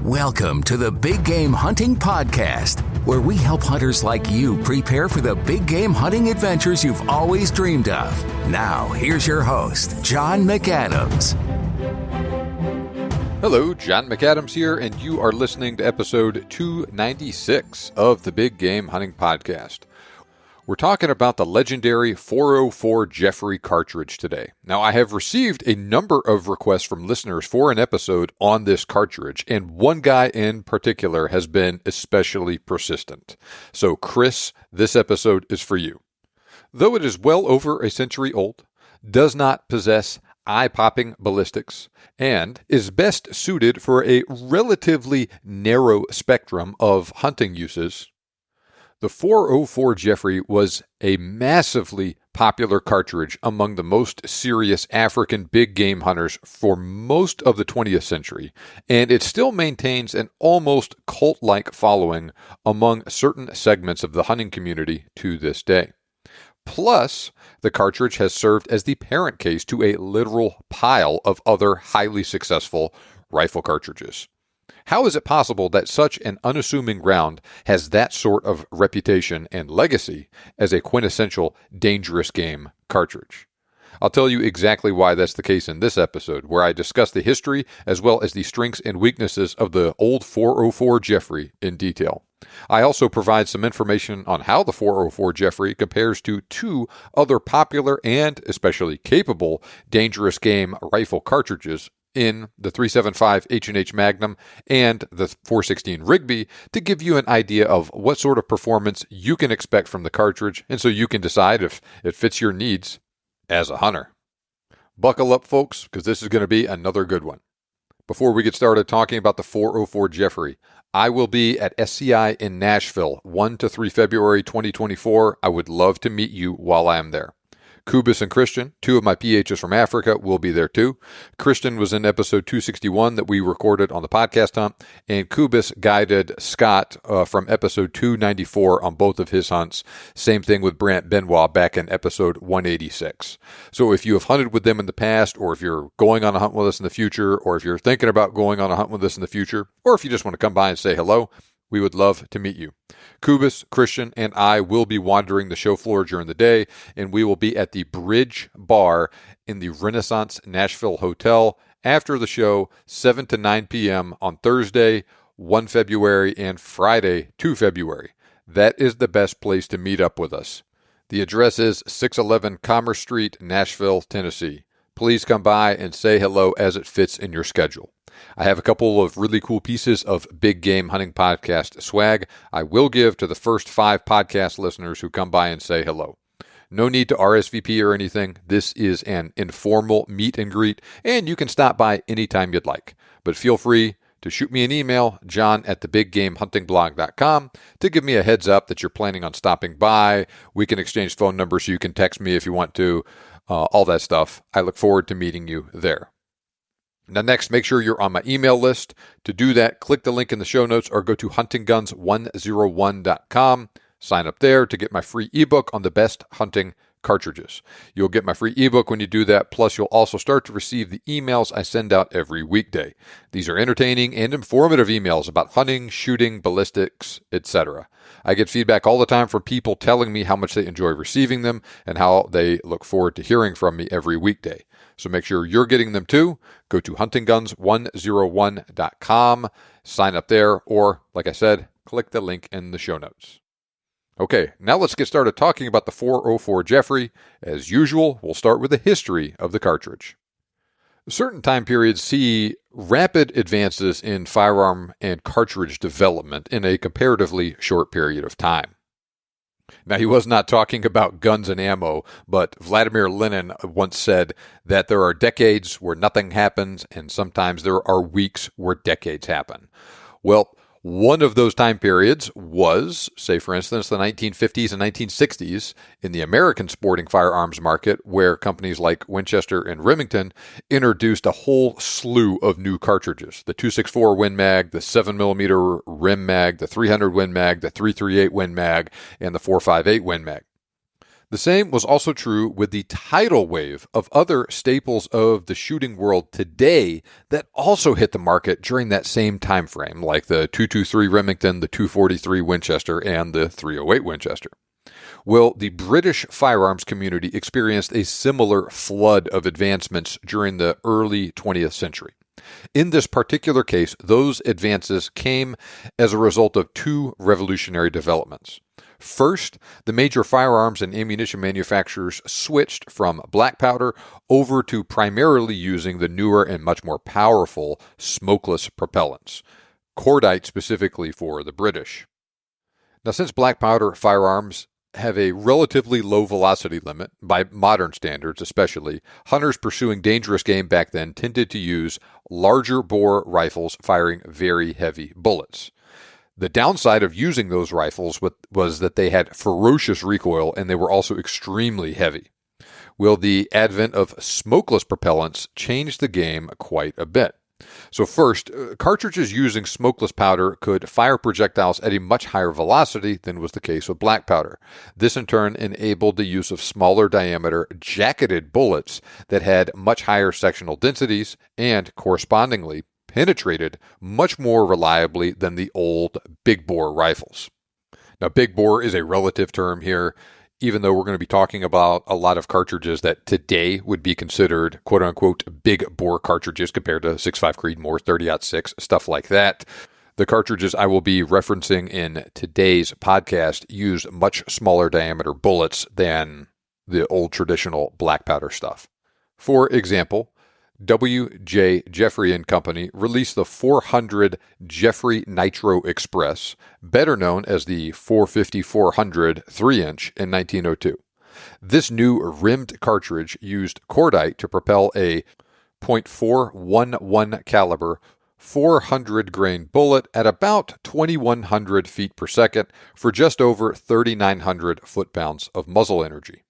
Welcome to the Big Game Hunting Podcast, where we help hunters like you prepare for the big game hunting adventures you've always dreamed of. Now, here's your host, John McAdams. Hello, John McAdams here, and you are listening to episode 296 of the Big Game Hunting Podcast. We're talking about the legendary 404 Jeffery cartridge today. Now, I have received a number of requests from listeners for an episode on this cartridge, and one guy in particular has been especially persistent. So, Chris, this episode is for you. Though it is well over a century old, does not possess eye-popping ballistics, and is best suited for a relatively narrow spectrum of hunting uses, the 404 Jeffery was a massively popular cartridge among the most serious African big game hunters for most of the 20th century, and it still maintains an almost cult-like following among certain segments of the hunting community to this day. Plus, the cartridge has served as the parent case to a literal pile of other highly successful rifle cartridges. How is it possible that such an unassuming round has that sort of reputation and legacy as a quintessential dangerous game cartridge? I'll tell you exactly why that's the case in this episode, where I discuss the history as well as the strengths and weaknesses of the old 404 Jeffery in detail. I also provide some information on how the 404 Jeffery compares to two other popular and especially capable dangerous game rifle cartridges in the 375 H&H Magnum and the 416 Rigby, to give you an idea of what sort of performance you can expect from the cartridge, and so you can decide if it fits your needs as a hunter. Buckle up, folks, because this is going to be another good one. Before we get started talking about the 404 Jeffery, I will be at SCI in Nashville 1 to 3 February 2024. I would love to meet you while I am there. Kubis and Christian, two of my PHs from Africa, will be there too. Christian was in episode 261 that we recorded on the podcast hunt, and Kubis guided Scott from episode 294 on both of his hunts. Same thing with Brant Benoit back in episode 186. So if you have hunted with them in the past, or if you're going on a hunt with us in the future, or if you're thinking about going on a hunt with us in the future, or if you just want to come by and say hello, we would love to meet you. Kubis, Christian, and I will be wandering the show floor during the day, and we will be at the Bridge Bar in the Renaissance Nashville Hotel after the show, 7 to 9 p.m. on Thursday, 1 February, and Friday, 2 February. That is the best place to meet up with us. The address is 611 Commerce Street, Nashville, Tennessee. Please come by and say hello as it fits in your schedule. I have a couple of really cool pieces of Big Game Hunting Podcast swag I will give to the first 5 podcast listeners who come by and say hello. No need to RSVP or anything. This is an informal meet and greet, and you can stop by anytime you'd like. But feel free to shoot me an email, john@thebiggamehuntingblog.com, to give me a heads up that you're planning on stopping by. We can exchange phone numbers so you can text me if you want to, all that stuff. I look forward to meeting you there. Now next, make sure you're on my email list. To do that, click the link in the show notes or go to huntingguns101.com. Sign up there to get my free ebook on the best hunting cartridges. You'll get my free ebook when you do that, plus you'll also start to receive the emails I send out every weekday. These are entertaining and informative emails about hunting, shooting, ballistics, etc. I get feedback all the time from people telling me how much they enjoy receiving them and how they look forward to hearing from me every weekday. So make sure you're getting them too. Go to huntingguns101.com, sign up there, or, like I said, click the link in the show notes. Okay, now let's get started talking about the 404 Jeffery. As usual, we'll start with the history of the cartridge. Certain time periods see rapid advances in firearm and cartridge development in a comparatively short period of time. Now, he was not talking about guns and ammo, but Vladimir Lenin once said that there are decades where nothing happens, and sometimes there are weeks where decades happen. Well, one of those time periods was, say for instance, the 1950s and 1960s in the American sporting firearms market, where companies like Winchester and Remington introduced a whole slew of new cartridges. The 264 Win Mag, the 7mm Rim Mag, the 300 Win Mag, the 338 Win Mag, and the 458 Win Mag. The same was also true with the tidal wave of other staples of the shooting world today that also hit the market during that same time frame, like the .223 Remington, the .243 Winchester, and the .308 Winchester. Well, the British firearms community experienced a similar flood of advancements during the early 20th century. In this particular case, those advances came as a result of two revolutionary developments. First, the major firearms and ammunition manufacturers switched from black powder over to primarily using the newer and much more powerful smokeless propellants, cordite specifically for the British. Now, since black powder firearms have a relatively low velocity limit, by modern standards especially, hunters pursuing dangerous game back then tended to use larger bore rifles firing very heavy bullets. The downside of using those rifles was that they had ferocious recoil and they were also extremely heavy. Well, the advent of smokeless propellants changed the game quite a bit. So first, cartridges using smokeless powder could fire projectiles at a much higher velocity than was the case with black powder. This in turn enabled the use of smaller diameter jacketed bullets that had much higher sectional densities and correspondingly penetrated much more reliably than the old big bore rifles. Now, big bore is a relative term here, even though we're going to be talking about a lot of cartridges that today would be considered quote-unquote big bore cartridges compared to 6.5 Creedmoor, 30-06, stuff like that. The cartridges I will be referencing in today's podcast use much smaller diameter bullets than the old traditional black powder stuff. For example, Jeffery and Company released the 400 Jeffery Nitro Express, better known as the 450-400 3-inch in 1902. This new rimmed cartridge used cordite to propel a .411 caliber 400 grain bullet at about 2,100 feet per second for just over 3,900 foot-pounds of muzzle energy.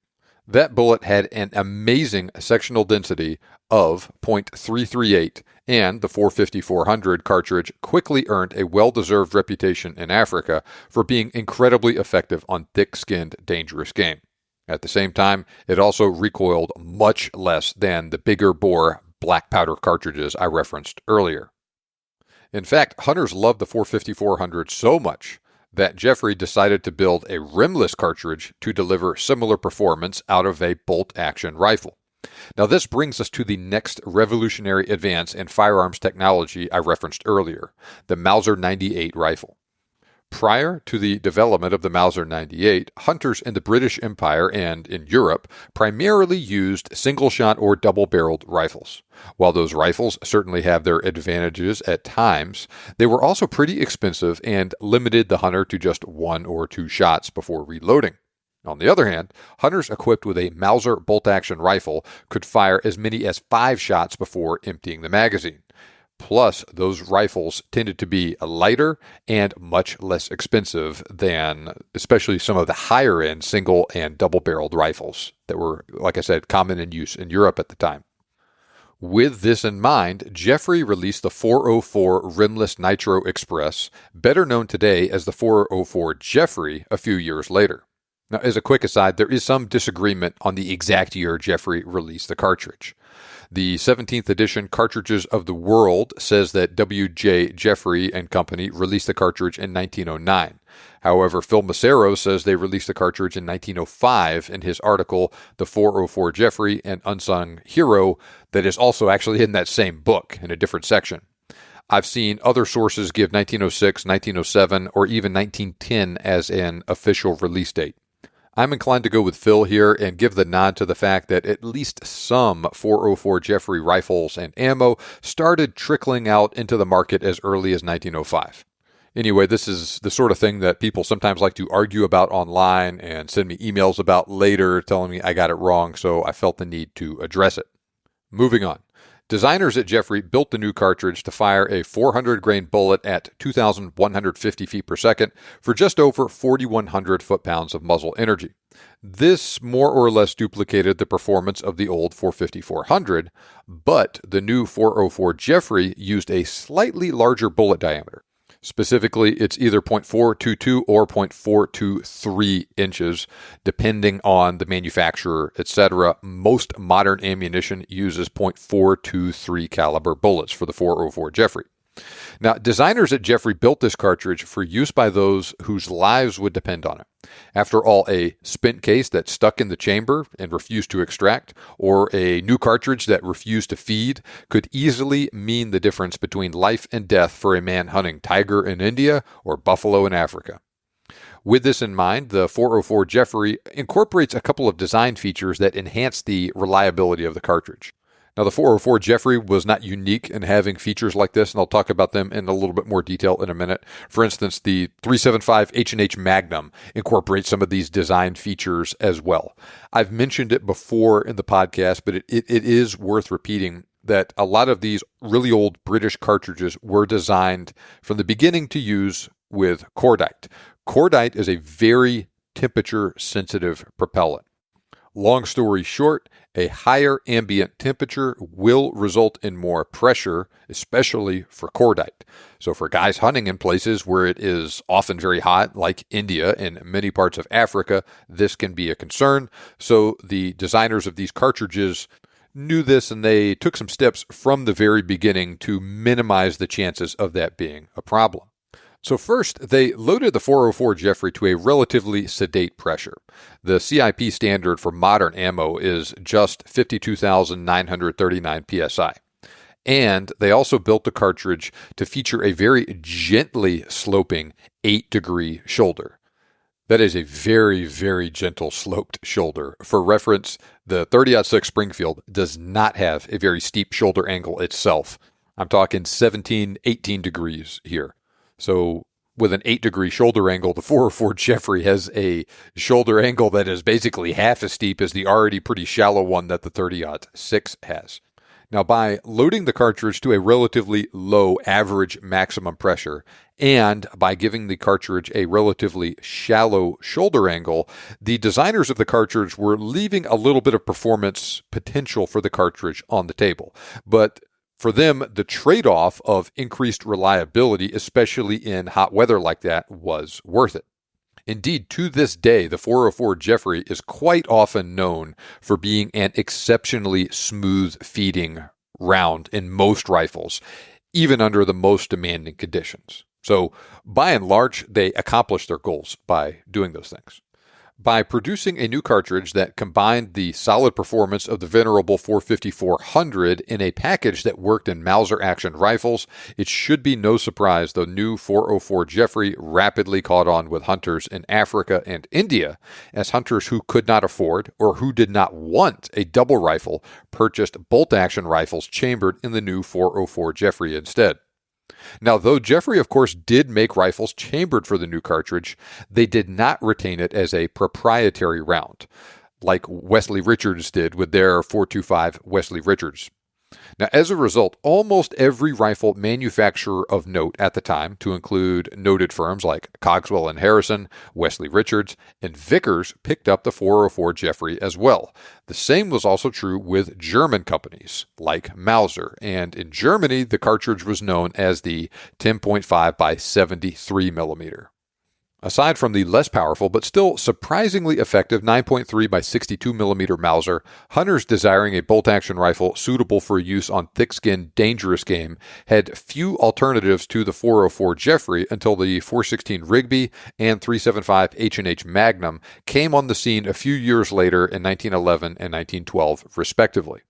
That bullet had an amazing sectional density of .338, and the 450-400 cartridge quickly earned a well-deserved reputation in Africa for being incredibly effective on thick-skinned, dangerous game. At the same time, it also recoiled much less than the bigger bore black powder cartridges I referenced earlier. In fact, hunters loved the 450-400 so much that Jeffery decided to build a rimless cartridge to deliver similar performance out of a bolt-action rifle. Now, this brings us to the next revolutionary advance in firearms technology I referenced earlier, the Mauser 98 rifle. Prior to the development of the Mauser 98, hunters in the British Empire and in Europe primarily used single-shot or double-barreled rifles. While those rifles certainly have their advantages at times, they were also pretty expensive and limited the hunter to just one or two shots before reloading. On the other hand, hunters equipped with a Mauser bolt-action rifle could fire as many as 5 shots before emptying the magazine. Plus, those rifles tended to be lighter and much less expensive than especially some of the higher-end single and double-barreled rifles that were, like I said, common in use in Europe at the time. With this in mind, Jeffery released the 404 Rimless Nitro Express, better known today as the 404 Jeffery, a few years later. Now, as a quick aside, there is some disagreement on the exact year Jeffery released the cartridge. The 17th edition Cartridges of the World says that W.J. Jeffery and Company released the cartridge in 1909. However, Phil Massaro says they released the cartridge in 1905 in his article, The 404 Jeffery, an Unsung Hero, that is also actually in that same book in a different section. I've seen other sources give 1906, 1907, or even 1910 as an official release date. I'm inclined to go with Phil here and give the nod to the fact that at least some 404 Jeffery rifles and ammo started trickling out into the market as early as 1905. Anyway, this is the sort of thing that people sometimes like to argue about online and send me emails about later telling me I got it wrong, so I felt the need to address it. Moving on. Designers at Jeffery built the new cartridge to fire a 400 grain bullet at 2,150 feet per second for just over 4,100 foot-pounds of muzzle energy. This more or less duplicated the performance of the old 450-400, but the new 404 Jeffery used a slightly larger bullet diameter. Specifically, it's either .422 or .423 inches, depending on the manufacturer, etc. Most modern ammunition uses .423 caliber bullets for the 404 Jeffery. Now, designers at Jeffery built this cartridge for use by those whose lives would depend on it. After all, a spent case that stuck in the chamber and refused to extract, or a new cartridge that refused to feed, could easily mean the difference between life and death for a man hunting tiger in India or buffalo in Africa. With this in mind, the 404 Jeffery incorporates a couple of design features that enhance the reliability of the cartridge. Now, the 404 Jeffery was not unique in having features like this, and I'll talk about them in a little bit more detail in a minute. For instance, the 375 H&H Magnum incorporates some of these design features as well. I've mentioned it before in the podcast, but it is worth repeating that a lot of these really old British cartridges were designed from the beginning to use with cordite. Cordite is a very temperature-sensitive propellant. Long story short, a higher ambient temperature will result in more pressure, especially for cordite. So for guys hunting in places where it is often very hot, like India and many parts of Africa, this can be a concern. So the designers of these cartridges knew this, and they took some steps from the very beginning to minimize the chances of that being a problem. So first, they loaded the 404 Jeffery to a relatively sedate pressure. The CIP standard for modern ammo is just 52,939 psi. And they also built the cartridge to feature a very gently sloping 8-degree shoulder. That is a very, very gentle sloped shoulder. For reference, the 30-06 Springfield does not have a very steep shoulder angle itself. I'm talking 17, 18 degrees here. So with an 8-degree shoulder angle, the 404 Jeffery has a shoulder angle that is basically half as steep as the already pretty shallow one that the 30-06 has. Now, by loading the cartridge to a relatively low average maximum pressure, and by giving the cartridge a relatively shallow shoulder angle, the designers of the cartridge were leaving a little bit of performance potential for the cartridge on the table. But for them, the trade-off of increased reliability, especially in hot weather like that, was worth it. Indeed, to this day, the 404 Jeffery is quite often known for being an exceptionally smooth feeding round in most rifles, even under the most demanding conditions. So, by and large, they accomplished their goals by doing those things. By producing a new cartridge that combined the solid performance of the venerable 450-400 in a package that worked in Mauser action rifles, it should be no surprise the new 404 Jeffery rapidly caught on with hunters in Africa and India, as hunters who could not afford or who did not want a double rifle purchased bolt-action rifles chambered in the new 404 Jeffery instead. Now, though Jeffery, of course, did make rifles chambered for the new cartridge, they did not retain it as a proprietary round, like Wesley Richards did with their .425 Wesley Richards. Now, as a result, almost every rifle manufacturer of note at the time, to include noted firms like Cogswell and Harrison, Wesley Richards, and Vickers, picked up the 404 Jeffery as well. The same was also true with German companies like Mauser, and in Germany, the cartridge was known as the 10.5 by 73 millimeter. Aside from the less powerful but still surprisingly effective 9.3 by 62 millimeter Mauser, hunters desiring a bolt-action rifle suitable for use on thick-skinned, dangerous game had few alternatives to the 404 Jeffery until the 416 Rigby and 375 H&H Magnum came on the scene a few years later in 1911 and 1912, respectively.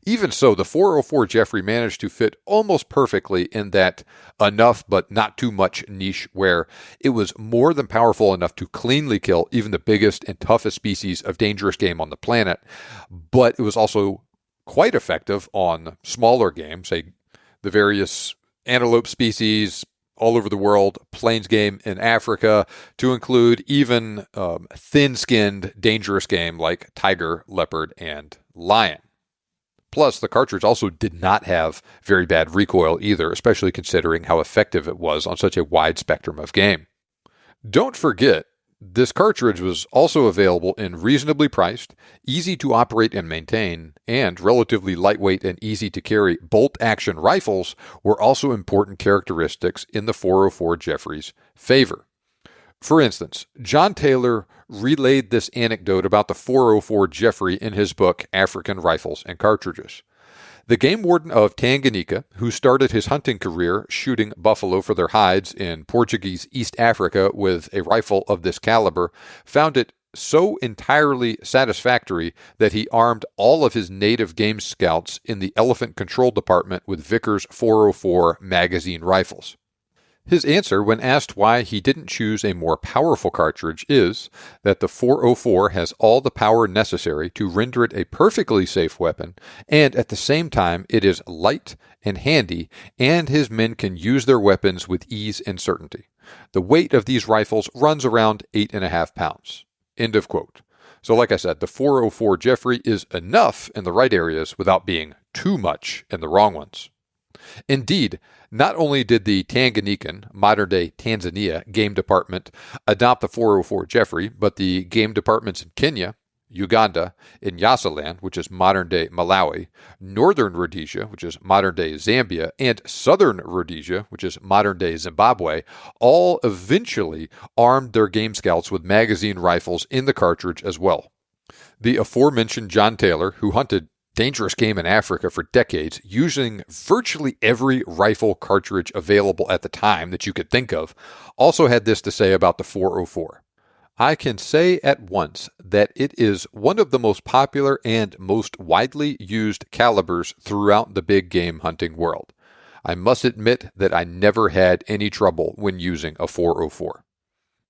Even so, the 404 Jeffery managed to fit almost perfectly in that enough but not too much niche where it was more than powerful enough to cleanly kill even the biggest and toughest species of dangerous game on the planet, but it was also quite effective on smaller game, say the various antelope species all over the world, plains game in Africa, to include even thin-skinned dangerous game like tiger, leopard, and lion. Plus, the cartridge also did not have very bad recoil either, especially considering how effective it was on such a wide spectrum of game. Don't forget, This cartridge was also available in reasonably priced, easy to operate and maintain, and relatively lightweight and easy to carry bolt-action rifles were also important characteristics in the 404 Jeffery's favor. For instance, John Taylor relayed this anecdote about the 404 Jeffery in his book, African Rifles and Cartridges. The game warden of Tanganyika, who started his hunting career shooting buffalo for their hides in Portuguese East Africa with a rifle of this caliber, found it so entirely satisfactory that he armed all of his native game scouts in the elephant control department with Vickers 404 magazine rifles. His answer, when asked why he didn't choose a more powerful cartridge, is that the 404 has all the power necessary to render it a perfectly safe weapon, and at the same time it is light and handy, and his men can use their weapons with ease and certainty. The weight of these rifles runs around 8.5 pounds. End of quote. So like I said, the 404 Jeffery is enough in the right areas without being too much in the wrong ones. Indeed, not only did the Tanganyikan, modern-day Tanzania, game department adopt the 404 Jeffery, but the game departments in Kenya, Uganda, in Nyasaland, which is modern-day Malawi, northern Rhodesia, which is modern-day Zambia, and southern Rhodesia, which is modern-day Zimbabwe, all eventually armed their game scouts with magazine rifles in the cartridge as well. The aforementioned John Taylor, who hunted dangerous game in Africa for decades, using virtually every rifle cartridge available at the time that you could think of, also had this to say about the 404. I can say at once that it is one of the most popular and most widely used calibers throughout the big game hunting world. I must admit that I never had any trouble when using a 404.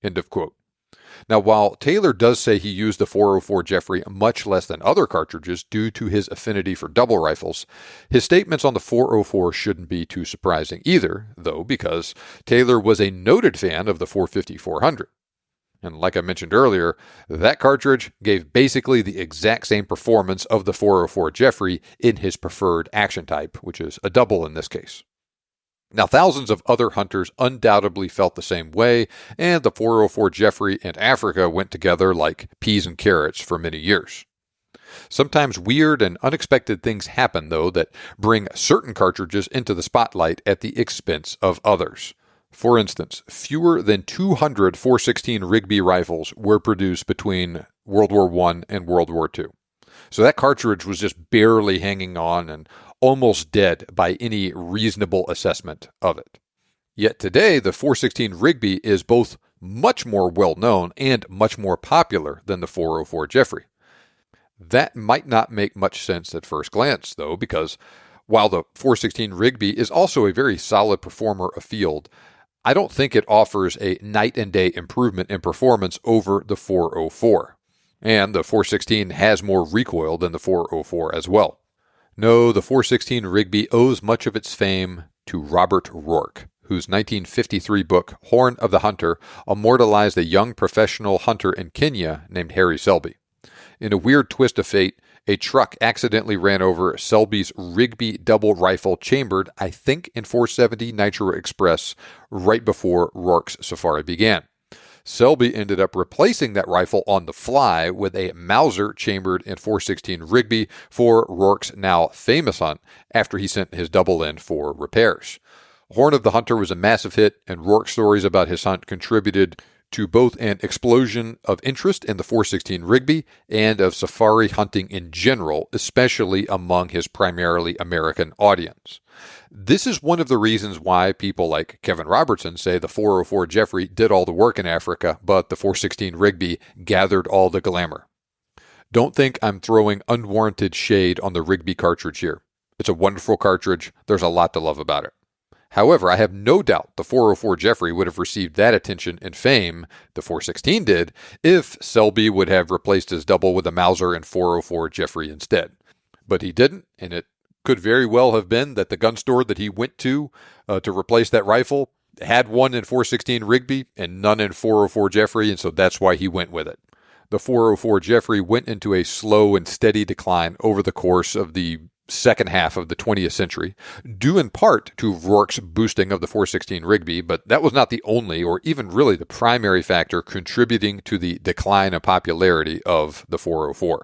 End of quote. Now, while Taylor does say he used the 404 Jeffery much less than other cartridges due to his affinity for double rifles, his statements on the 404 shouldn't be too surprising either, though, because Taylor was a noted fan of the 450-400. And like I mentioned earlier, that cartridge gave basically the exact same performance of the 404 Jeffery in his preferred action type, which is a double in this case. Now, thousands of other hunters undoubtedly felt the same way, and the 404 Jeffery and Africa went together like peas and carrots for many years. Sometimes weird and unexpected things happen, though, that bring certain cartridges into the spotlight at the expense of others. For instance, fewer than 200 416 Rigby rifles were produced between World War I and World War II. So that cartridge was just barely hanging on and almost dead by any reasonable assessment of it. Yet today, the 416 Rigby is both much more well-known and much more popular than the 404 Jeffery. That might not make much sense at first glance, though, because while the 416 Rigby is also a very solid performer afield, I don't think it offers a night and day improvement in performance over the 404. And the 416 has more recoil than the 404 as well. No, the 416 Rigby owes much of its fame to Robert Rourke, whose 1953 book, Horn of the Hunter, immortalized a young professional hunter in Kenya named Harry Selby. In a weird twist of fate, a truck accidentally ran over Selby's Rigby double rifle chambered, I think, in 470 Nitro Express right before Rourke's safari began. Selby ended up replacing that rifle on the fly with a Mauser chambered in 416 Rigby for Rourke's now famous hunt after he sent his double in for repairs. Horn of the Hunter was a massive hit, and Rourke's stories about his hunt contributed to both an explosion of interest in the 416 Rigby and of safari hunting in general, especially among his primarily American audience. This is one of the reasons why people like Kevin Robertson say the 404 Jeffery did all the work in Africa, but the 416 Rigby gathered all the glamour. Don't think I'm throwing unwarranted shade on the Rigby cartridge here. It's a wonderful cartridge. There's a lot to love about it. However, I have no doubt the 404 Jeffery would have received that attention and fame the 416 did if Selby would have replaced his double with a Mauser and 404 Jeffery instead. But he didn't, and it could very well have been that the gun store that he went to replace that rifle had one in 416 Rigby and none in 404 Jeffery, and so that's why he went with it. The 404 Jeffery went into a slow and steady decline over the course of the second half of the 20th century, due in part to Rourke's boosting of the .416 Rigby, but that was not the only or even really the primary factor contributing to the decline in popularity of the .404.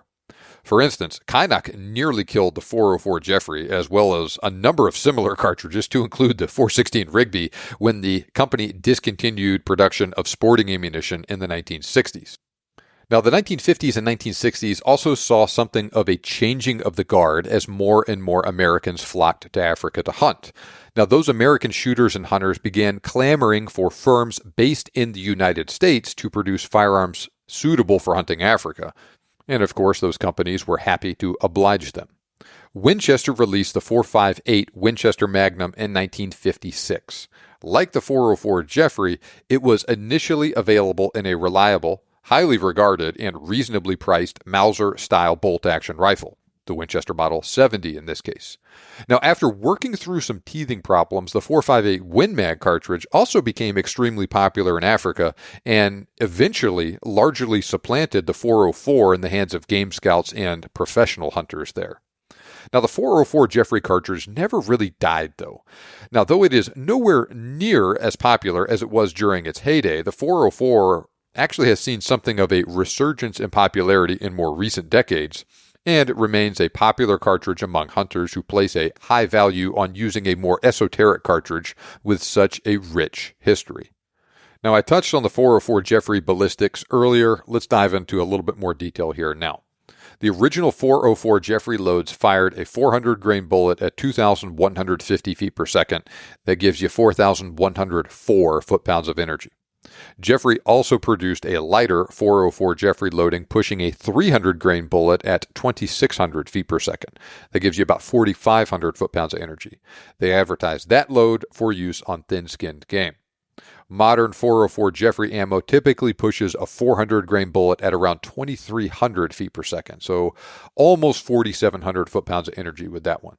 For instance, Kynoch nearly killed the .404 Jeffery, as well as a number of similar cartridges, to include the .416 Rigby, when the company discontinued production of sporting ammunition in the 1960s. Now, the 1950s and 1960s also saw something of a changing of the guard as more and more Americans flocked to Africa to hunt. Now, those American shooters and hunters began clamoring for firms based in the United States to produce firearms suitable for hunting Africa. And of course, those companies were happy to oblige them. Winchester released the .458 Winchester Magnum in 1956. Like the .404 Jeffery, it was initially available in a reliable, highly regarded, and reasonably priced Mauser-style bolt-action rifle, the Winchester Model 70 in this case. Now, after working through some teething problems, the .458 Win-Mag cartridge also became extremely popular in Africa and eventually largely supplanted the .404 in the hands of game scouts and professional hunters there. Now, the .404 Jeffery cartridge never really died, though. Now, though it is nowhere near as popular as it was during its heyday, the .404 actually has seen something of a resurgence in popularity in more recent decades, and it remains a popular cartridge among hunters who place a high value on using a more esoteric cartridge with such a rich history. Now, I touched on the .404 Jeffery Ballistics earlier. Let's dive into a little bit more detail here now. The original .404 Jeffery loads fired a 400-grain bullet at 2,150 feet per second. That gives you 4,104 foot-pounds of energy. Jeffery also produced a lighter .404 Jeffery loading, pushing a 300-grain bullet at 2,600 feet per second. That gives you about 4,500 foot-pounds of energy. They advertised that load for use on thin-skinned game. Modern .404 Jeffery ammo typically pushes a 400-grain bullet at around 2,300 feet per second, so almost 4,700 foot-pounds of energy with that one.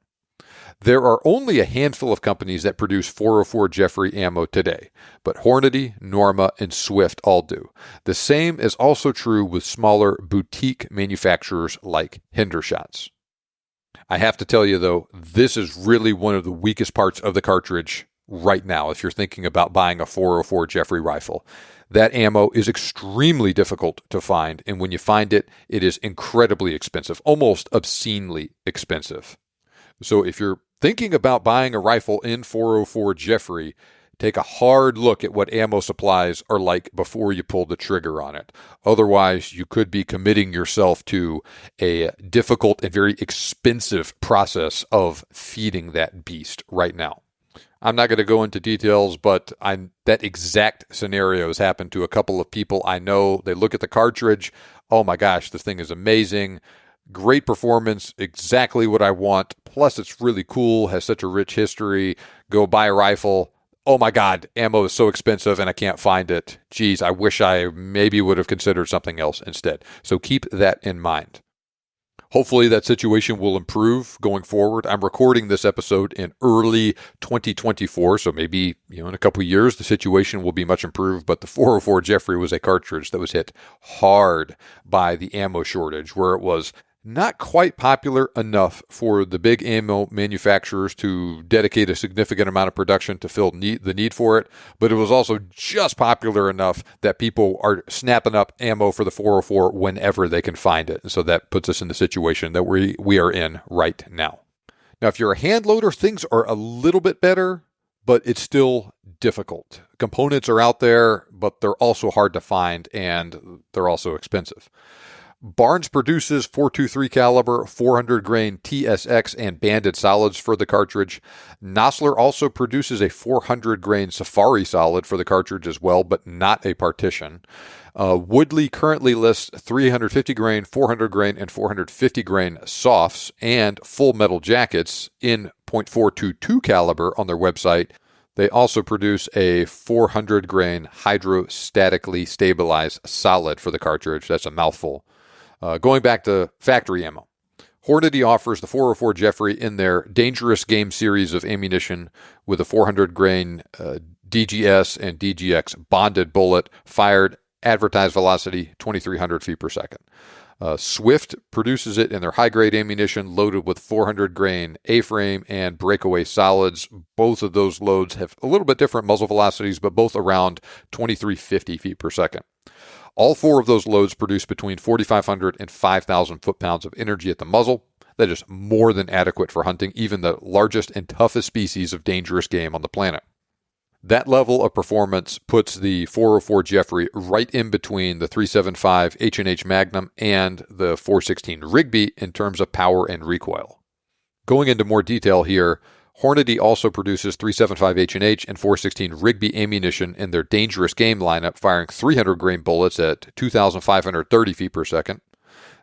There are only a handful of companies that produce .404 Jeffery ammo today, but Hornady, Norma, and Swift all do. The same is also true with smaller boutique manufacturers like Hendershots. I have to tell you, though, this is really one of the weakest parts of the cartridge right now if you're thinking about buying a .404 Jeffery rifle. That ammo is extremely difficult to find, and when you find it, it is incredibly expensive, almost obscenely expensive. So if you're thinking about buying a rifle in .404 Jeffery, take a hard look at what ammo supplies are like before you pull the trigger on it. Otherwise, you could be committing yourself to a difficult and very expensive process of feeding that beast right now. I'm not going to go into details, but that exact scenario has happened to a couple of people I know. They look at the cartridge, oh my gosh, this thing is amazing. Great performance, exactly what I want. Plus, it's really cool, has such a rich history. Go buy a rifle. Oh my God, ammo is so expensive and I can't find it. Geez, I wish I maybe would have considered something else instead. So keep that in mind. Hopefully that situation will improve going forward. I'm recording this episode in early 2024, so maybe in a couple of years the situation will be much improved. But the .404 Jeffery was a cartridge that was hit hard by the ammo shortage, where it was not quite popular enough for the big ammo manufacturers to dedicate a significant amount of production to fill the need for it, but it was also just popular enough that people are snapping up ammo for the .404 whenever they can find it. And so that puts us in the situation that we are in right now. Now, if you're a hand loader, things are a little bit better, but it's still difficult. Components are out there, but they're also hard to find, and they're also expensive. Barnes produces .423 caliber, 400 grain TSX and banded solids for the cartridge. Nosler also produces a 400 grain Safari solid for the cartridge as well, but not a partition. Woodley currently lists 350 grain, 400 grain, and 450 grain softs and full metal jackets in .422 caliber on their website. They also produce a 400 grain hydrostatically stabilized solid for the cartridge. That's a mouthful. Going back to factory ammo, Hornady offers the .404 Jeffery in their Dangerous Game series of ammunition with a 400 grain DGS and DGX bonded bullet, fired advertised velocity 2,300 feet per second. Swift produces it in their high-grade ammunition loaded with 400 grain A-frame and breakaway solids. Both of those loads have a little bit different muzzle velocities, but both around 2350 feet per second. All four of those loads produce between 4,500 and 5,000 foot-pounds of energy at the muzzle. That is more than adequate for hunting even the largest and toughest species of dangerous game on the planet. That level of performance puts the 404 Jeffery right in between the 375 H&H Magnum and the 416 Rigby in terms of power and recoil. Going into more detail here, Hornady also produces 375 H&H and 416 Rigby ammunition in their dangerous game lineup, firing 300 grain bullets at 2,530 feet per second.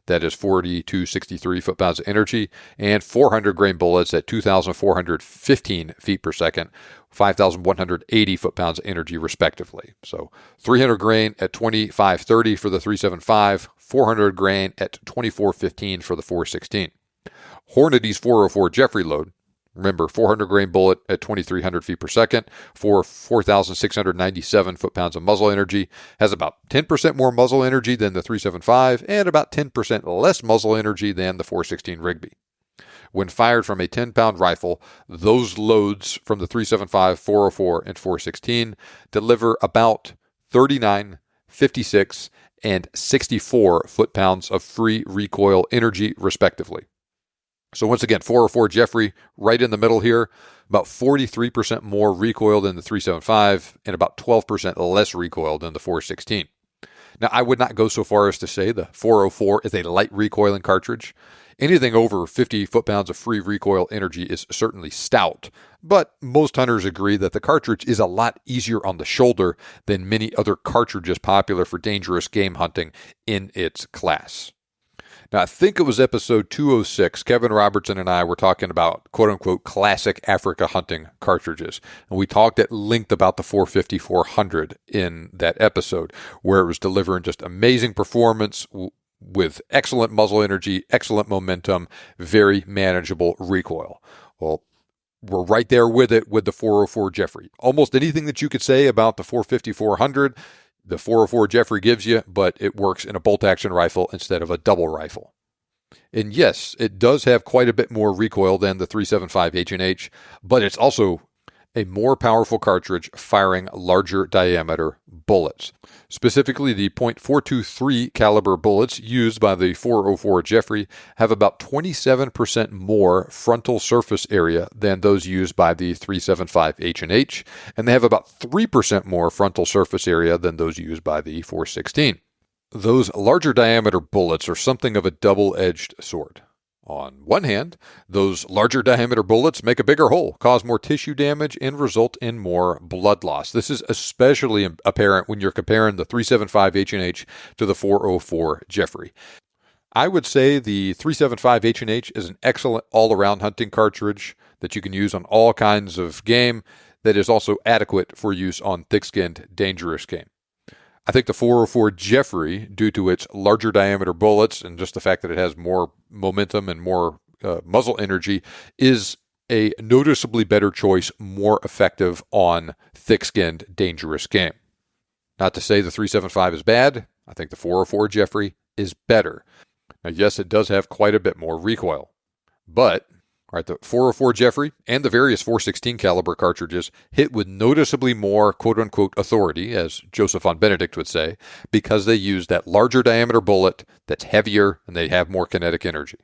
That is 4,263 foot-pounds of energy, and 400 grain bullets at 2,415 feet per second, 5,180 foot-pounds of energy, respectively. So 300 grain at 2,530 for the 375, 400 grain at 2,415 for the 416. Hornady's 404 Jeffery load, remember, 400 grain bullet at 2,300 feet per second for 4,697 foot-pounds of muzzle energy, has about 10% more muzzle energy than the 375 and about 10% less muzzle energy than the 416 Rigby. When fired from a 10-pound rifle, those loads from the 375, 404, and 416 deliver about 39, 56, and 64 foot-pounds of free recoil energy, respectively. So once again, 404 Jeffery right in the middle here, about 43% more recoil than the 375 and about 12% less recoil than the 416. Now, I would not go so far as to say the 404 is a light recoiling cartridge. Anything over 50 foot-pounds of free recoil energy is certainly stout, but most hunters agree that the cartridge is a lot easier on the shoulder than many other cartridges popular for dangerous game hunting in its class. Now, I think it was episode 206, Kevin Robertson and I were talking about quote-unquote classic Africa hunting cartridges. And we talked at length about the 450-400 in that episode, where it was delivering just amazing performance with excellent muzzle energy, excellent momentum, very manageable recoil. Well, we're right there with it with the 404 Jeffery. Almost anything that you could say about the 450-400, the 404 Jeffery gives you, but it works in a bolt-action rifle instead of a double rifle. And yes, it does have quite a bit more recoil than the 375 H&H, but it's also a more powerful cartridge firing larger diameter bullets. Specifically, the .423 caliber bullets used by the 404 Jeffery have about 27% more frontal surface area than those used by the 375 H&H, and they have about 3% more frontal surface area than those used by the 416. Those larger diameter bullets are something of a double-edged sword. On one hand, those larger diameter bullets make a bigger hole, cause more tissue damage, and result in more blood loss. This is especially apparent when you're comparing the 375 H&H to the 404 Jeffery. I would say the 375 H&H is an excellent all-around hunting cartridge that you can use on all kinds of game that is also adequate for use on thick-skinned, dangerous game. I think the 404 Jeffery, due to its larger diameter bullets and just the fact that it has more momentum and more muzzle energy, is a noticeably better choice, more effective on thick-skinned, dangerous game. Not to say the 375 is bad. I think the 404 Jeffery is better. Now, yes, it does have quite a bit more recoil, but the 404 Jeffery and the various 416 caliber cartridges hit with noticeably more quote-unquote authority, as Joseph von Benedict would say, because they use that larger diameter bullet that's heavier and they have more kinetic energy.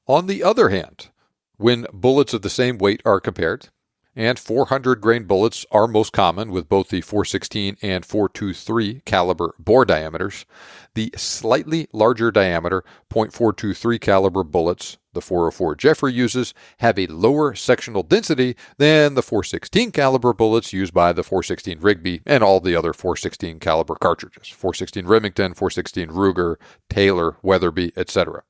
On the other hand, when bullets of the same weight are compared, and 400 grain bullets are most common with both the 416 and 423 caliber bore diameters, the slightly larger diameter .423 caliber bullets the 404 Jeffery uses have a lower sectional density than the 416 caliber bullets used by the 416 Rigby and all the other 416 caliber cartridges, 416 Remington, 416 Ruger, Taylor, Weatherby, etc.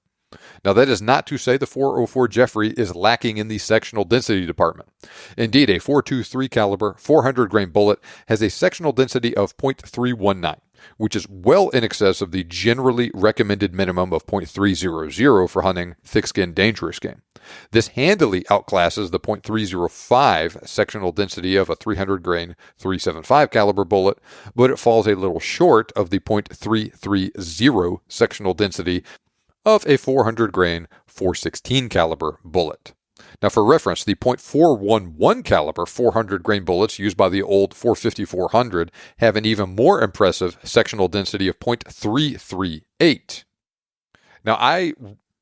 Now, that is not to say the 404 Jeffery is lacking in the sectional density department. Indeed, a 423 caliber 400 grain bullet has a sectional density of .319, which is well in excess of the generally recommended minimum of .300 for hunting thick-skinned dangerous game. This handily outclasses the .305 sectional density of a 300 grain 375 caliber bullet, but it falls a little short of the .330 sectional density of a 400 grain 416 caliber bullet. Now, for reference, the .411 caliber 400 grain bullets used by the old 450-400 have an even more impressive sectional density of .338. Now, I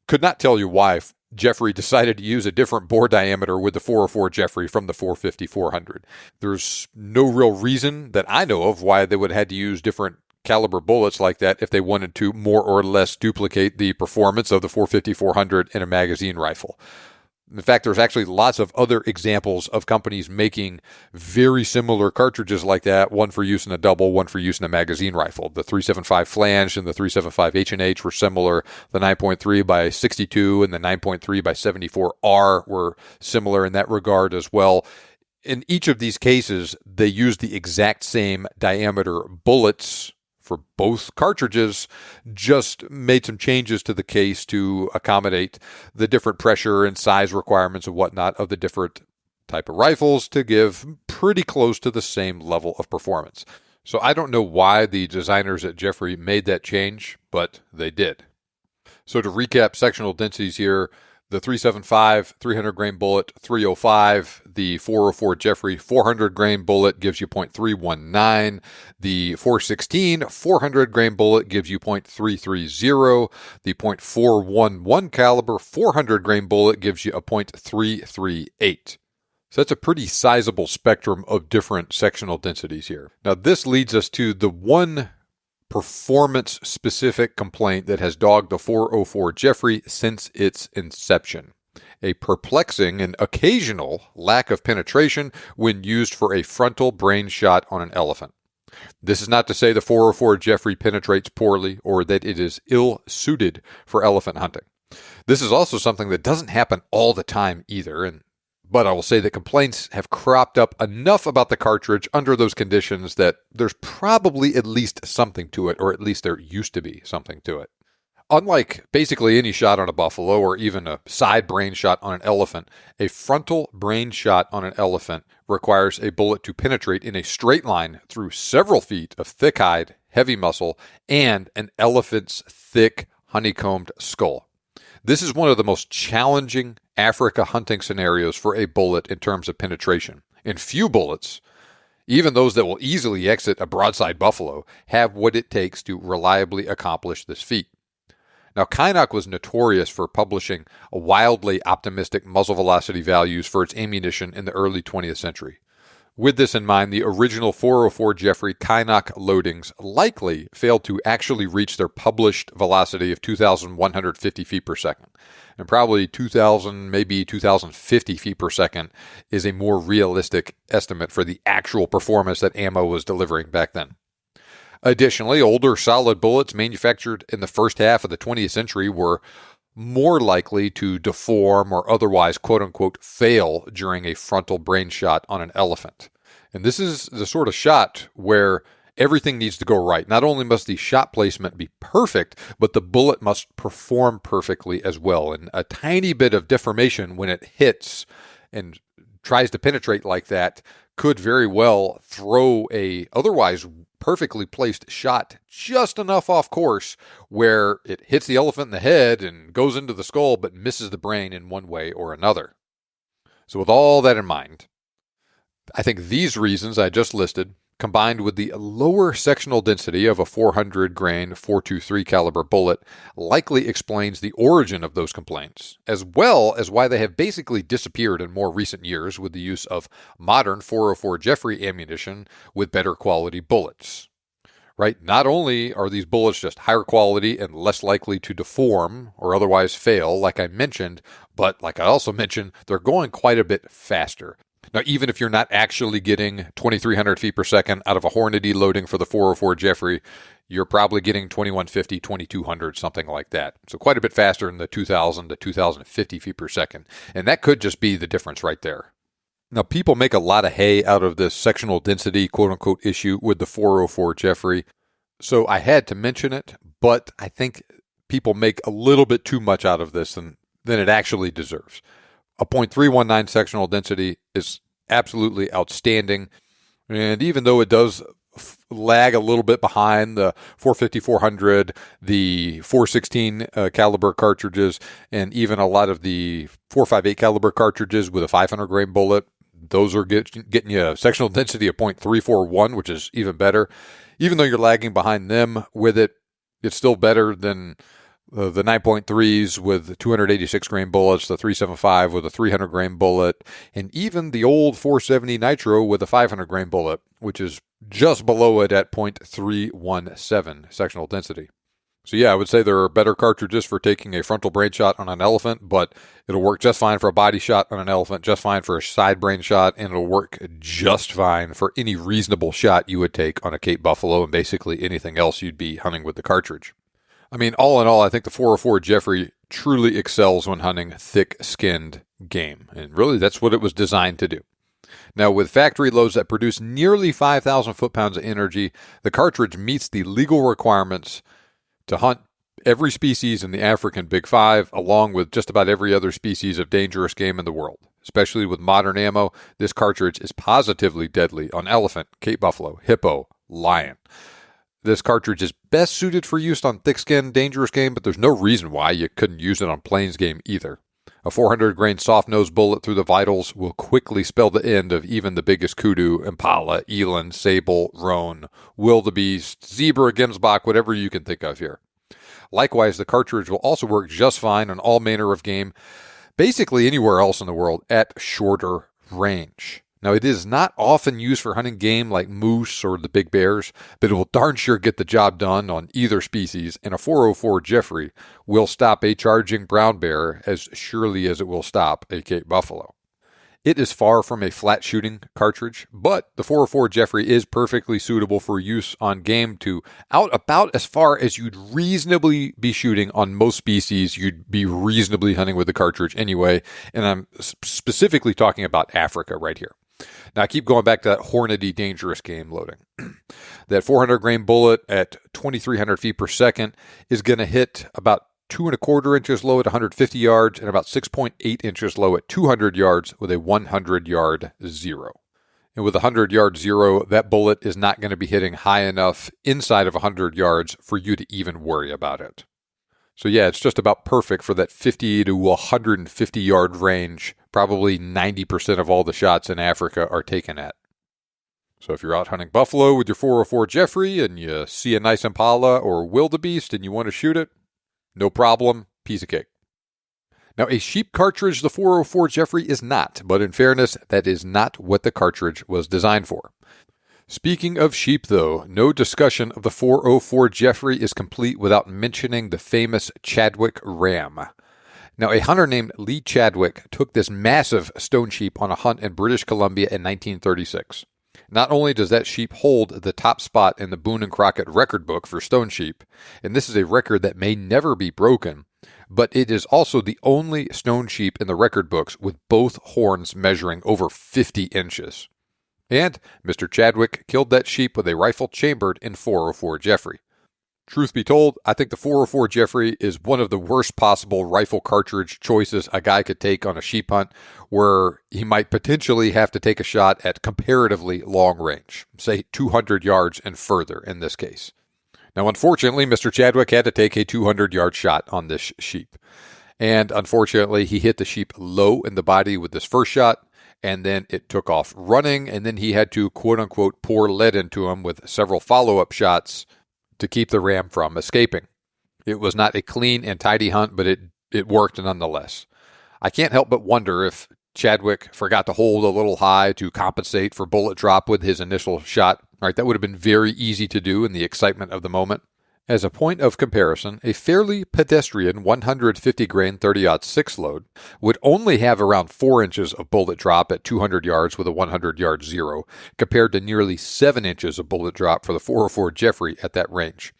could not tell you why Jeffery decided to use a different bore diameter with the 404 Jeffery from the 450-400. There's no real reason that I know of why they would have had to use different caliber bullets like that if they wanted to more or less duplicate the performance of the 450-400 in a magazine rifle. In fact, there's actually lots of other examples of companies making very similar cartridges like that, one for use in a double, one for use in a magazine rifle. The 375 flange and the 375 H&H were similar. The 9.3 by 62 and the 9.3 by 74R were similar in that regard as well. In each of these cases, they used the exact same diameter bullets for both cartridges, just made some changes to the case to accommodate the different pressure and size requirements and whatnot of the different type of rifles to give pretty close to the same level of performance. So I don't know why the designers at Jeffery made that change, but they did. So to recap sectional densities here, the 375 300 grain bullet 305, the 404 Jeffery 400 grain bullet gives you .319, the 416 400 grain bullet gives you .330, the .411 caliber 400 grain bullet gives you a .338. So that's a pretty sizable spectrum of different sectional densities here. Now this leads us to the one performance-specific complaint that has dogged the 404 Jeffery since its inception. A perplexing and occasional lack of penetration when used for a frontal brain shot on an elephant. This is not to say the 404 Jeffery penetrates poorly or that it is ill-suited for elephant hunting. This is also something that doesn't happen all the time either, but I will say that complaints have cropped up enough about the cartridge under those conditions that there's probably at least something to it, or at least there used to be something to it. Unlike basically any shot on a buffalo or even a side brain shot on an elephant, a frontal brain shot on an elephant requires a bullet to penetrate in a straight line through several feet of thick hide, heavy muscle, and an elephant's thick, honeycombed skull. This is one of the most challenging Africa hunting scenarios for a bullet in terms of penetration. And few bullets, even those that will easily exit a broadside buffalo, have what it takes to reliably accomplish this feat. Now, Kynoch was notorious for publishing wildly optimistic muzzle velocity values for its ammunition in the early 20th century. With this in mind, the original 404 Jeffery Kynoch loadings likely failed to actually reach their published velocity of 2,150 feet per second. And probably 2,000, maybe 2,050 feet per second is a more realistic estimate for the actual performance that ammo was delivering back then. Additionally, older solid bullets manufactured in the first half of the 20th century were more likely to deform or otherwise quote-unquote fail during a frontal brain shot on an elephant. And this is the sort of shot where everything needs to go right. Not only must the shot placement be perfect, but the bullet must perform perfectly as well. And a tiny bit of deformation when it hits and tries to penetrate like that could very well throw a otherwise perfectly placed shot just enough off course where it hits the elephant in the head and goes into the skull but misses the brain in one way or another. So with all that in mind, I think these reasons I just listed, combined with the lower sectional density of a 400 grain .423 caliber bullet, likely explains the origin of those complaints, as well as why they have basically disappeared in more recent years with the use of modern 404 Jeffery ammunition with better quality bullets. Right? Not only are these bullets just higher quality and less likely to deform or otherwise fail, like I mentioned, but like I also mentioned, they're going quite a bit faster. Now, even if you're not actually getting 2,300 feet per second out of a Hornady loading for the 404 Jeffery, you're probably getting 2,150, 2,200, something like that. So quite a bit faster than the 2,000 to 2,050 feet per second. And that could just be the difference right there. Now, people make a lot of hay out of this sectional density, quote-unquote, issue with the 404 Jeffery. So I had to mention it, but I think people make a little bit too much out of this than it actually deserves. A .319 sectional density is absolutely outstanding, and even though it does lag a little bit behind the 450, 400, the 416 caliber cartridges, and even a lot of the 458 caliber cartridges with a 500 grain bullet. Those are getting you a sectional density of .341, which is even better. Even though you're lagging behind them with it, it's still better than the 9.3s with 286 grain bullets, the 375 with a 300 grain bullet, and even the old 470 Nitro with a 500 grain bullet, which is just below it at .317 sectional density. So yeah, I would say there are better cartridges for taking a frontal brain shot on an elephant, but it'll work just fine for a body shot on an elephant, just fine for a side brain shot, and it'll work just fine for any reasonable shot you would take on a Cape buffalo and basically anything else you'd be hunting with the cartridge. I mean, all in all, I think the 404 Jeffery truly excels when hunting thick-skinned game, and really that's what it was designed to do. Now, with factory loads that produce nearly 5,000 foot-pounds of energy, the cartridge meets the legal requirements to hunt every species in the African Big Five, along with just about every other species of dangerous game in the world. Especially with modern ammo, this cartridge is positively deadly on elephant, Cape buffalo, hippo, lion. This cartridge is best suited for use on thick-skinned, dangerous game, but there's no reason why you couldn't use it on plains game either. A 400 grain soft-nosed bullet through the vitals will quickly spell the end of even the biggest kudu, impala, eland, sable, roan, wildebeest, zebra, gemsbok, whatever you can think of here. Likewise, the cartridge will also work just fine on all manner of game, basically anywhere else in the world, at shorter range. Now, it is not often used for hunting game like moose or the big bears, but it will darn sure get the job done on either species, and a 404 Jeffery will stop a charging brown bear as surely as it will stop a Cape buffalo. It is far from a flat shooting cartridge, but the 404 Jeffery is perfectly suitable for use on game to out about as far as you'd reasonably be shooting on most species you'd be reasonably hunting with the cartridge anyway, and I'm specifically talking about Africa right here. Now, I keep going back to that Hornady dangerous game loading. That 400 grain bullet at 2,300 feet per second is going to hit about 2.25 inches low at 150 yards and about 6.8 inches low at 200 yards with a 100-yard zero. And with a 100-yard zero, that bullet is not going to be hitting high enough inside of 100 yards for you to even worry about it. So yeah, it's just about perfect for that 50 to 150-yard range. Probably 90% of all the shots in Africa are taken at. So if you're out hunting buffalo with your 404 Jeffery and you see a nice impala or wildebeest and you want to shoot it, no problem, piece of cake. Now, a sheep cartridge the 404 Jeffery is not, but in fairness, that is not what the cartridge was designed for. Speaking of sheep, though, no discussion of the 404 Jeffery is complete without mentioning the famous Chadwick ram. Now, a hunter named Lee Chadwick took this massive stone sheep on a hunt in British Columbia in 1936. Not only does that sheep hold the top spot in the Boone and Crockett record book for stone sheep, and this is a record that may never be broken, but it is also the only stone sheep in the record books with both horns measuring over 50 inches. And Mr. Chadwick killed that sheep with a rifle chambered in 404 Jeffery. Truth be told, I think the 404 Jeffery is one of the worst possible rifle cartridge choices a guy could take on a sheep hunt, where he might potentially have to take a shot at comparatively long range, say 200 yards and further in this case. Now, unfortunately, Mr. Chadwick had to take a 200-yard shot on this sheep. And unfortunately, he hit the sheep low in the body with this first shot, and then it took off running, and then he had to, quote-unquote, pour lead into him with several follow-up shots to keep the ram from escaping. It was not a clean and tidy hunt, but it worked nonetheless. I can't help but wonder if Chadwick forgot to hold a little high to compensate for bullet drop with his initial shot. Right, that would have been very easy to do in the excitement of the moment. As a point of comparison, a fairly pedestrian 150 grain 30-06 load would only have around 4 inches of bullet drop at 200 yards with a 100-yard zero, compared to nearly 7 inches of bullet drop for the 404 Jeffery at that range.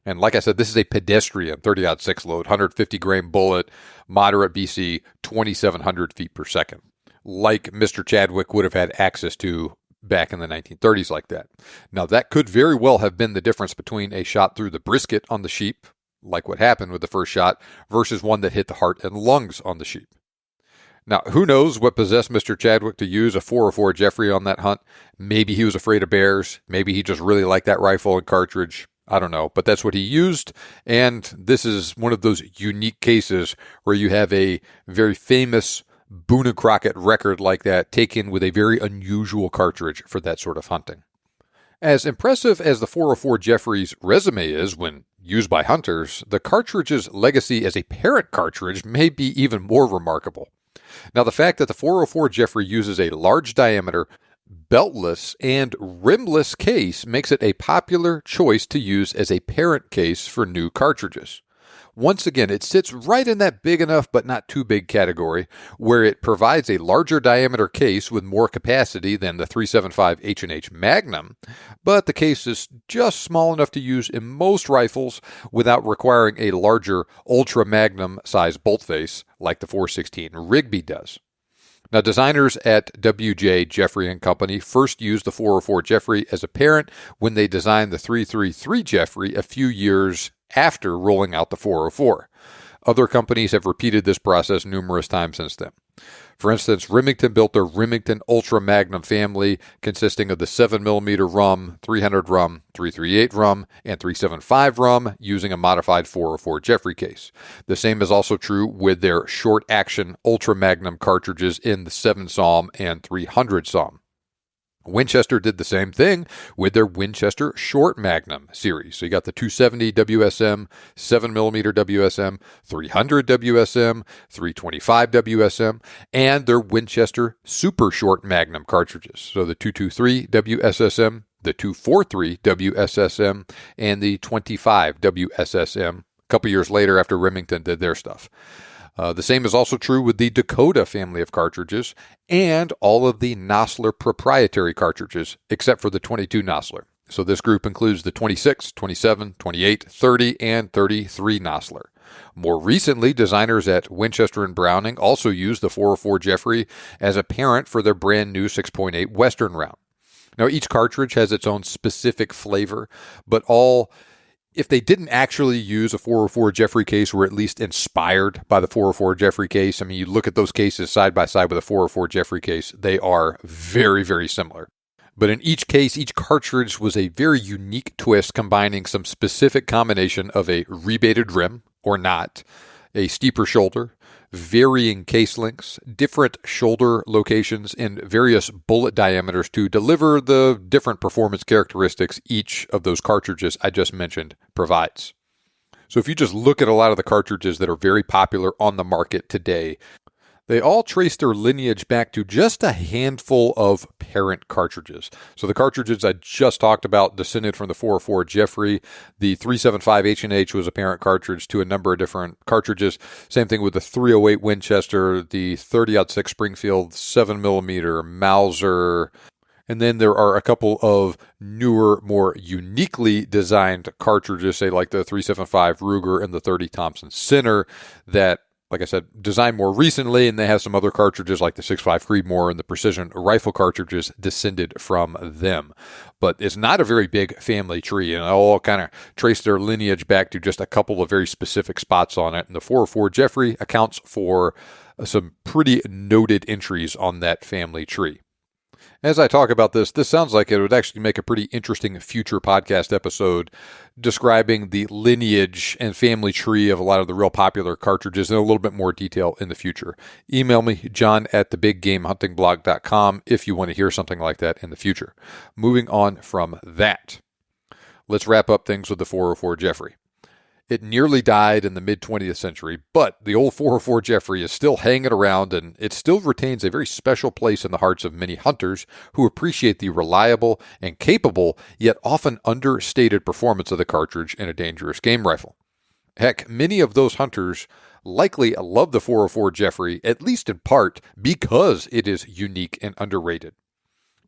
And like I said, this is a pedestrian 30-06 load, 150 grain bullet, moderate BC, 2,700 feet per second, like Mr. Chadwick would have had access to back in the 1930s like that. Now, that could very well have been the difference between a shot through the brisket on the sheep, like what happened with the first shot, versus one that hit the heart and lungs on the sheep. Now, who knows what possessed Mr. Chadwick to use a 404 Jeffery on that hunt? Maybe he was afraid of bears. Maybe he just really liked that rifle and cartridge. I don't know, but that's what he used. And this is one of those unique cases where you have a very famous Boone and Crockett record like that taken with a very unusual cartridge for that sort of hunting. As impressive as the 404 Jeffery's resume is when used by hunters, the cartridge's legacy as a parent cartridge may be even more remarkable. Now, the fact that the 404 Jeffery uses a large diameter, beltless, and rimless case makes it a popular choice to use as a parent case for new cartridges. Once again, it sits right in that big enough but not too big category, where it provides a larger diameter case with more capacity than the 375 H&H Magnum, but the case is just small enough to use in most rifles without requiring a larger Ultra Magnum size bolt face like the 416 Rigby does. Now, designers at W.J. Jeffery & Company first used the 404 Jeffery as a parent when they designed the 333 Jeffery a few years after rolling out the 404. Other companies have repeated this process numerous times since then. For instance, Remington built their Remington Ultra Magnum family consisting of the 7mm rum, 300 rum, 338 rum, and 375 rum using a modified 404 Jeffery case. The same is also true with their short-action Ultra Magnum cartridges in the 7 SAUM and 300 SAUM. Winchester did the same thing with their Winchester Short Magnum series. So you got the 270 WSM, 7mm WSM, 300 WSM, 325 WSM, and their Winchester Super Short Magnum cartridges. So the 223 WSSM, the 243 WSSM, and the 25 WSSM a couple years later after Remington did their stuff. The same is also true with the Dakota family of cartridges and all of the Nosler proprietary cartridges, except for the 22 Nosler. So this group includes the 26, 27, 28, 30, and 33 Nosler. More recently, designers at Winchester and Browning also used the 404 Jeffery as a parent for their brand new 6.8 Western round. Now, each cartridge has its own specific flavor, but if they didn't actually use a 404 Jeffery case, were at least inspired by the 404 Jeffery case. I mean, you look at those cases side by side with a 404 Jeffery case, they are very, very similar. But in each case, each cartridge was a very unique twist combining some specific combination of a rebated rim, or not, a steeper shoulder, varying case lengths, different shoulder locations, and various bullet diameters to deliver the different performance characteristics each of those cartridges I just mentioned provides. So if you just look at a lot of the cartridges that are very popular on the market today, they all trace their lineage back to just a handful of parent cartridges. So the cartridges I just talked about descended from the 404 Jeffery. The 375 H&H was a parent cartridge to a number of different cartridges. Same thing with the 308 Winchester, the 30-06 Springfield, 7mm Mauser. And then there are a couple of newer, more uniquely designed cartridges, say like the 375 Ruger and the 30 Thompson Center that, like I said, designed more recently, and they have some other cartridges like the 6.5 Creedmoor and the precision rifle cartridges descended from them. But it's not a very big family tree, and they all kind of trace their lineage back to just a couple of very specific spots on it. And the 404 Jeffery accounts for some pretty noted entries on that family tree. As I talk about this sounds like it would actually make a pretty interesting future podcast episode describing the lineage and family tree of a lot of the real popular cartridges in a little bit more detail in the future. Email me, john@thebiggamehuntingblog.com, if you want to hear something like that in the future. Moving on from that, let's wrap up things with the 404 Jeffery. It nearly died in the mid-20th century, but the old 404 Jeffery is still hanging around, and it still retains a very special place in the hearts of many hunters who appreciate the reliable and capable, yet often understated performance of the cartridge in a dangerous game rifle. Heck, many of those hunters likely love the 404 Jeffery, at least in part, because it is unique and underrated.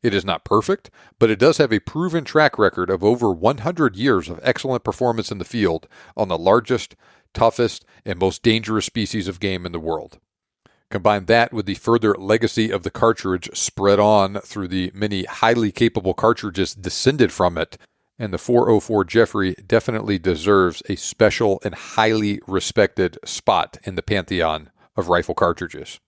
It is not perfect, but it does have a proven track record of over 100 years of excellent performance in the field on the largest, toughest, and most dangerous species of game in the world. Combine that with the further legacy of the cartridge spread on through the many highly capable cartridges descended from it, and the 404 Jeffery definitely deserves a special and highly respected spot in the pantheon of rifle cartridges.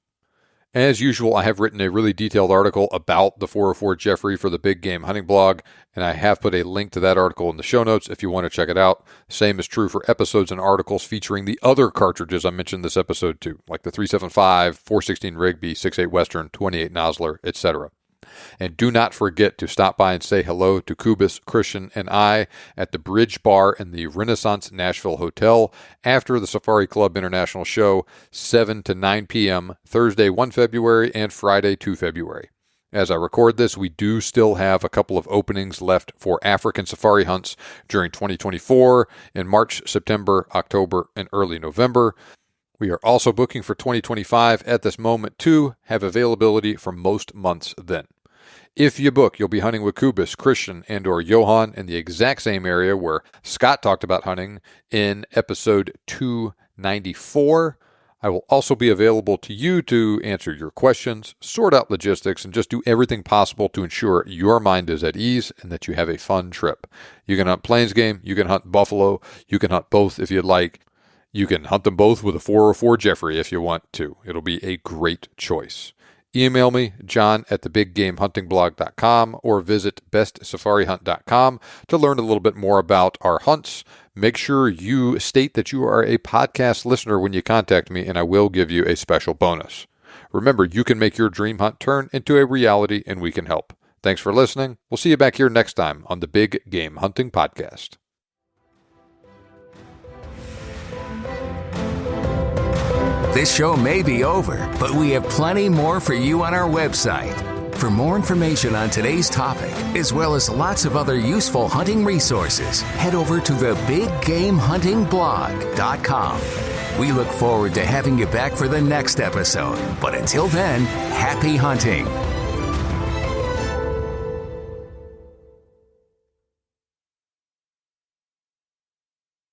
As usual, I have written a really detailed article about the 404 Jeffery for the Big Game Hunting blog, and I have put a link to that article in the show notes if you want to check it out. Same is true for episodes and articles featuring the other cartridges I mentioned this episode too, like the 375, 416 Rigby, 6.8 Western, 28 Nosler, etc. And do not forget to stop by and say hello to Kubis, Christian, and I at the Bridge Bar in the Renaissance Nashville Hotel after the Safari Club International Show, 7 to 9 p.m., Thursday 1 February and Friday 2 February. As I record this, we do still have a couple of openings left for African safari hunts during 2024 in March, September, October, and early November. We are also booking for 2025 at this moment too, have availability for most months then. If you book, you'll be hunting with Kubis, Christian, and or Johan in the exact same area where Scott talked about hunting in episode 294. I will also be available to you to answer your questions, sort out logistics, and just do everything possible to ensure your mind is at ease and that you have a fun trip. You can hunt plains game, you can hunt buffalo, you can hunt both if you'd like. You can hunt them both with a 404 Jeffery if you want to. It'll be a great choice. Email me, john@thebiggamehuntingblog.com, or visit bestsafarihunt.com to learn a little bit more about our hunts. Make sure you state that you are a podcast listener when you contact me, and I will give you a special bonus. Remember, you can make your dream hunt turn into a reality, and we can help. Thanks for listening. We'll see you back here next time on the Big Game Hunting Podcast. This show may be over, but we have plenty more for you on our website. For more information on today's topic, as well as lots of other useful hunting resources, head over to thebiggamehuntingblog.com. We look forward to having you back for the next episode. But until then, happy hunting.